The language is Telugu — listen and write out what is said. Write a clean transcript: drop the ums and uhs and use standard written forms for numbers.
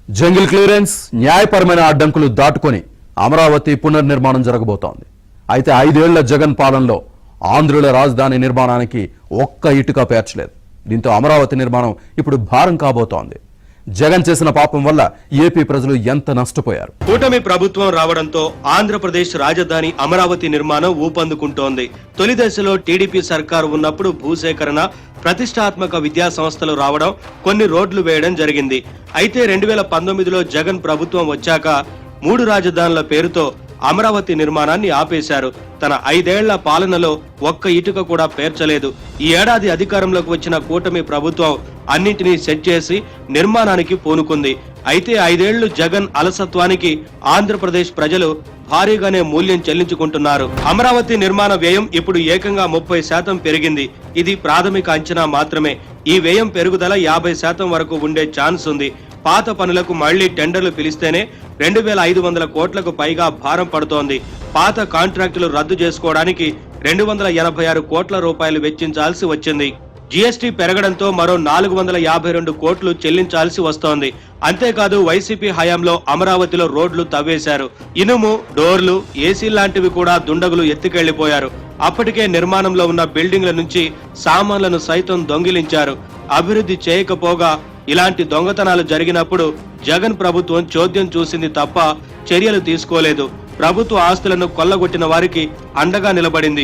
జంగిల్ క్లియరెన్స్, న్యాయపరమైన అడ్డంకులు దాటుకొని అమరావతి పునర్నిర్మాణం జరగబోతోంది. అయితే 5 ఏళ్ల జగన్ పాలనలో ఆంధ్రుల రాజధాని నిర్మాణానికి ఒక్క ఇటుక పేర్చలేదు. దీంతో అమరావతి నిర్మాణం ఇప్పుడు భారం కాబోతోంది. జగన్ చేసిన పాపం వల్ల ఏపీ ప్రజలు ఎంత నష్టపోయారు. కూటమి ప్రభుత్వం రావడంతో ఆంధ్రప్రదేశ్ రాజధాని అమరావతి నిర్మాణం ఊపందుకుంటోంది. తొలి దశలో టీడీపీ సర్కారు ఉన్నప్పుడు భూసేకరణ, ప్రతిష్టాత్మక విద్యా సంస్థలు రావడం, కొన్ని రోడ్లు వేయడం జరిగింది. అయితే 2019లో జగన్ ప్రభుత్వం వచ్చాక 3 రాజధానుల పేరుతో అమరావతి నిర్మాణాన్ని ఆపేశారు. తన 5 ఏళ్ల పాలనలో ఒక్క ఇటుక కూడా పేర్చలేదు. ఈ ఏడాది అధికారంలోకి వచ్చిన కూటమి ప్రభుత్వం అన్నింటినీ సెట్ చేసి నిర్మాణానికి పూనుకుంది. అయితే 5 ఏళ్లు జగన్ అలసత్వానికి ఆంధ్రప్రదేశ్ ప్రజలు భారీగానే మూల్యం చెల్లించుకుంటున్నారు. అమరావతి నిర్మాణ వ్యయం ఇప్పుడు ఏకంగా 30% పెరిగింది. ఇది ప్రాథమిక అంచనా మాత్రమే. ఈ వ్యయం పెరుగుదల 50% వరకు ఉండే ఛాన్స్ ఉంది. పాత పనులకు మళ్లీ టెండర్లు పిలిస్తేనే 2500 కోట్లకు పైగా భారం పడుతోంది. పాత కాంట్రాక్టులు రద్దు చేసుకోవడానికి 286 కోట్ల రూపాయలు వెచ్చించాల్సి వచ్చింది. జీఎస్టీ పెరగడంతో మరో 452 కోట్లు చెల్లించాల్సి వస్తోంది. అంతేకాదు వైసీపీ హయాంలో అమరావతిలో రోడ్లు తవ్వేశారు. ఇనుము, డోర్లు, ఏసీ లాంటివి కూడా దుండగులు ఎత్తుకెళ్లిపోయారు. అప్పటికే నిర్మాణంలో ఉన్న బిల్డింగ్ల నుంచి సామాన్లను సైతం దొంగిలించారు. అభివృద్ధి చేయకపోగా ఇలాంటి దొంగతనాలు జరిగినప్పుడు జగన్ ప్రభుత్వం చోద్యం చూసింది తప్ప చర్యలు తీసుకోలేదు. ప్రభుత్వ ఆస్తులను కొల్లగొట్టిన వారికి అండగా నిలబడింది.